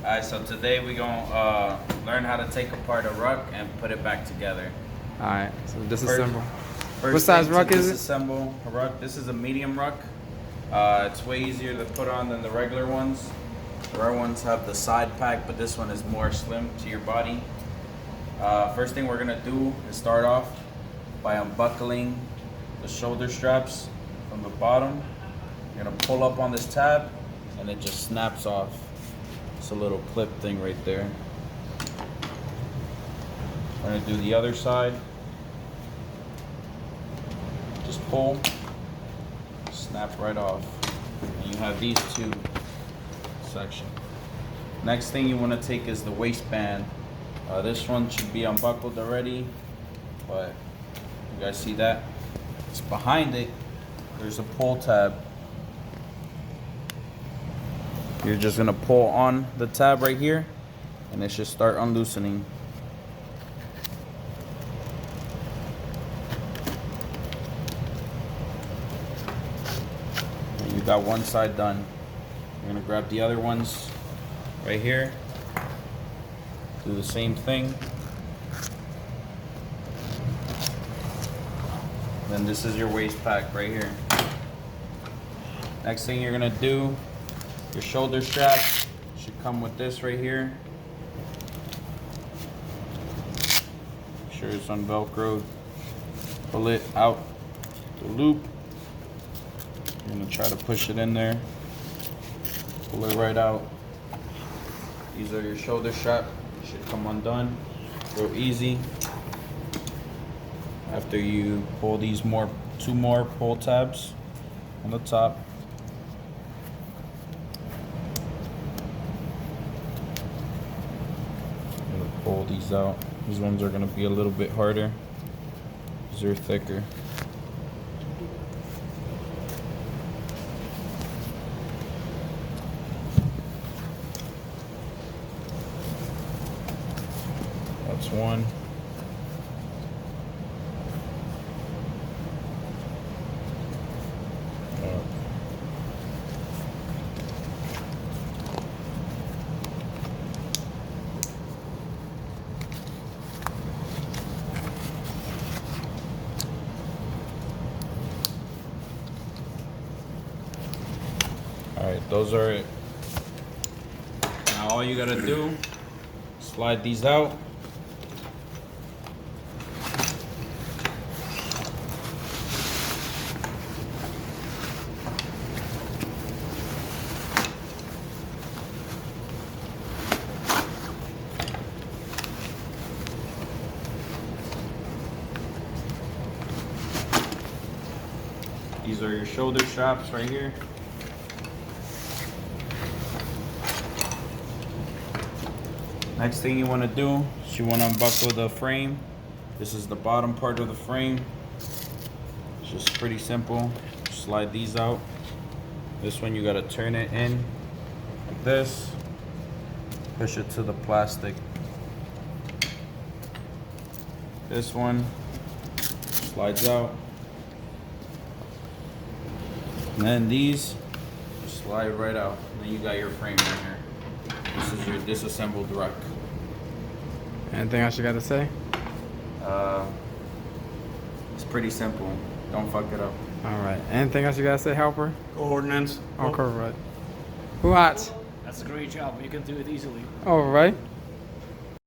Alright, so today we're gonna learn how to take apart a ruck and put it back together. Alright, so disassemble. First What size thing ruck to is it? Disassemble a ruck. This is a medium ruck. It's way easier to put on than the regular ones. The regular ones have the side pack, but this one is more slim to your body. First thing we're gonna do is start off by unbuckling the shoulder straps from the bottom. You're gonna pull up on this tab and it just snaps off. It's a little clip thing right there. We're gonna do the other side. Just pull, snap right off. And you have these two sections. Next thing you wanna take is the waistband. This one should be unbuckled already, but you guys see that? It's behind it. There's a pull tab. You're just gonna pull on the tab right here and it should start unloosening. And you got one side done. You're gonna grab the other ones right here. Do the same thing. Then this is your waist pack right here. Next thing you're gonna do, your shoulder strap should come with this right here. Make sure it's on Velcro. Pull it out the loop. You're gonna try to push it in there. Pull it right out. These are your shoulder strap. Should come undone. Real easy. After you pull these two more pull tabs on the top. Pull these out. These ones are going to be a little bit harder because they're thicker. That's one. Alright, those are it. Now all you gotta do, slide these out. These are your shoulder straps right here. Next thing you want to do is you want to unbuckle the frame. This is the bottom part of the frame. It's just pretty simple. Slide these out. This one you got to turn it in like this. Push it to the plastic. This one slides out. And then these slide right out. And then you got your frame right here. This is your disassembled ruck. Anything else you got to say? It's pretty simple. Don't fuck it up. Alright. Anything else you got to say, helper? Coordinates. Oh, correct. Who hot? That's a great job. You can do it easily. Alright.